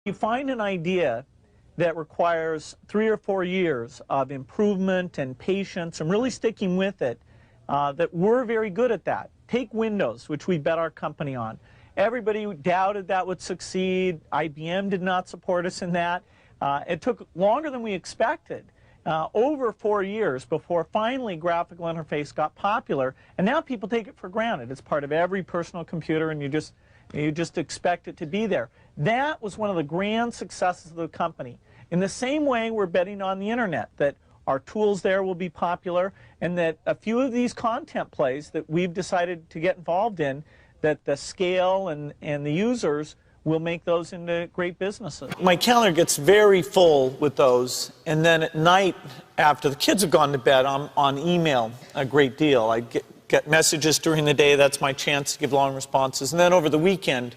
You find an idea that requires 3 or 4 years of improvement and patience and really sticking with it, that we're very good at that. Take Windows, which we bet our company on. Everybody doubted that would succeed. IBM did not support us in that. It took longer than we expected, over 4 years before finally graphical interface got popular, and now people take it for granted. It's part of every personal computer, and you just expect it to be there. That was one of the grand successes of the company. In the same way, we're betting on the internet, that our tools there will be popular, and that a few of these content plays that we've decided to get involved in, that the scale and the users will make those into great businesses. My calendar gets very full with those, and then at night, after the kids have gone to bed, I'm on email a great deal. I get messages during the day. That's my chance to give long responses. And then over the weekend,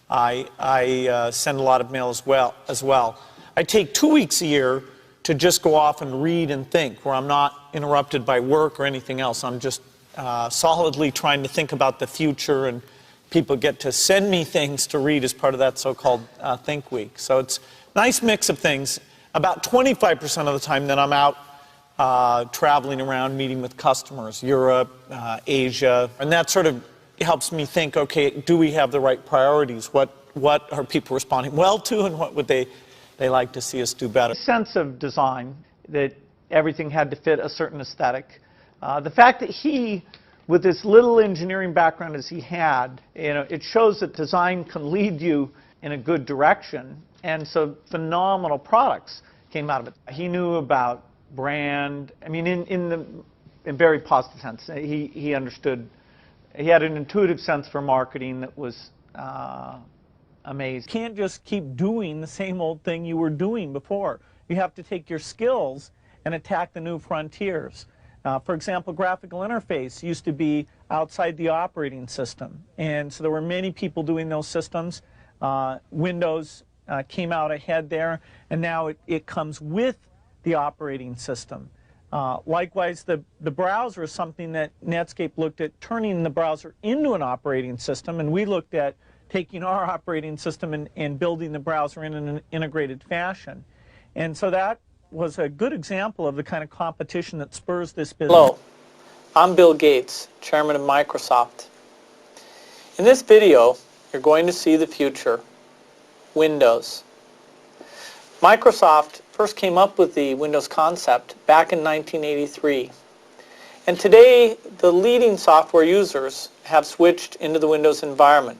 I send a lot of mail as well. I take 2 weeks a year to just go off and read and think, where I'm not interrupted by work or anything else. I'm just solidly trying to think about the future, and people get to send me things to read as part of that so-called Think Week. So it's a nice mix of things. About 25% of the time that I'm out traveling around, meeting with customers, Europe, Asia, and that sort of helps me think, okay, do we have the right priorities? What are people responding well to, and what would they like to see us do better? Sense of design, that everything had to fit a certain aesthetic. The fact that he, with this little engineering background as he had, it shows that design can lead you in a good direction, and so phenomenal products came out of it. He knew about brand, I mean, in very positive sense. He understood, he had an intuitive sense for marketing that was amazing. You can't just keep doing the same old thing you were doing before. You have to take your skills and attack the new frontiers. For example, graphical interface used to be outside the operating system, and so there were many people doing those systems. Windows came out ahead there, and now it comes with the operating system. Likewise, the browser is something that Netscape looked at turning the browser into an operating system, and we looked at taking our operating system and building the browser in an integrated fashion. And so that was a good example of the kind of competition that spurs this business. Hello, I'm Bill Gates, Chairman of Microsoft. In this video, you're going to see the future, Windows. Microsoft first came up with the Windows concept back in 1983. And today, the leading software users have switched into the Windows environment.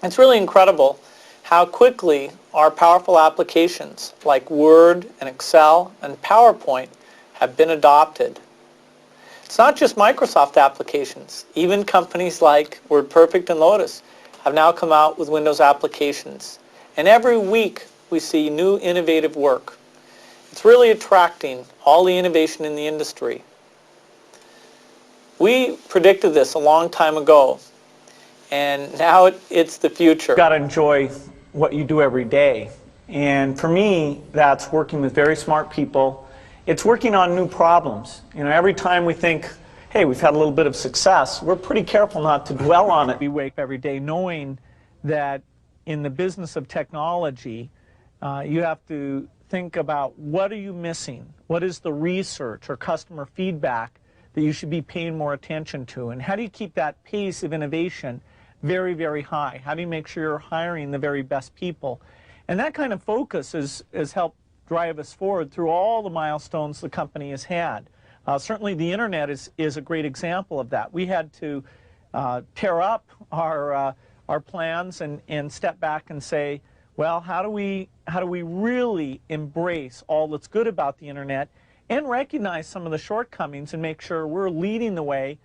It's really incredible how quickly our powerful applications like Word and Excel and PowerPoint have been adopted. It's not just Microsoft applications. Even companies like WordPerfect and Lotus have now come out with Windows applications. And every week we see new innovative work. It's really attracting all the innovation in the industry. We predicted this a long time ago, and now it's the future. You've got to enjoy what you do every day. And for me, that's working with very smart people. It's working on new problems. Every time we think, hey, we've had a little bit of success, we're pretty careful not to dwell on it. We wake every day knowing that in the business of technology, you have to think about what are you missing? What is the research or customer feedback that you should be paying more attention to? And how do you keep that pace of innovation very, very high? How do you make sure you're hiring the very best people? And that kind of focus has helped drive us forward through all the milestones the company has had. Certainly the internet is a great example of that. We had to tear up our plans and step back and say, well, how do we really embrace all that's good about the internet and recognize some of the shortcomings and make sure we're leading the way